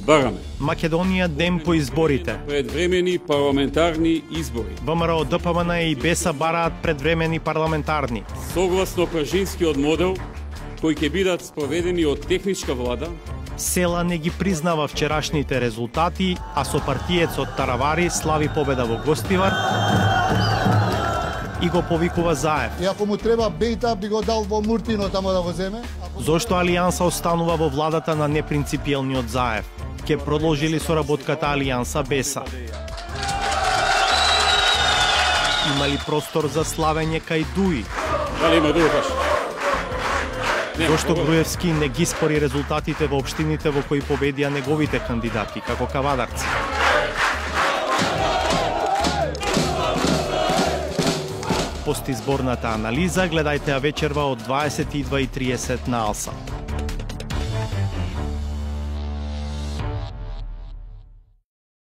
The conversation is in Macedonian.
бараме Македонија ден по изборите. предвремени парламентарни избори. ВМРО, ДПМН и БЕСА бараат предвремени парламентарни. Согласно пржинскиот модел, кои ќе бидат спроведени од техничка влада, Села не ги признава вчерашните резултати, а со партиецот Таравари слави победа во Гостивар и го повикува Заев. И ако му треба Бејта, би го дал во Муртино тамо да го земе. Зошто Алијанса останува во владата на непринципиелниот Заев? Ке продолжи ли соработката Алијанса БЕСА? Има ли простор за славење кај Дуи? дали има друго каш? Зошто Груевски не ги спори резултатите во општините во кои победија неговите кандидати, како Кавадарци? Постизборната анализа гледајте ја вечерва од 22:30 на Алса.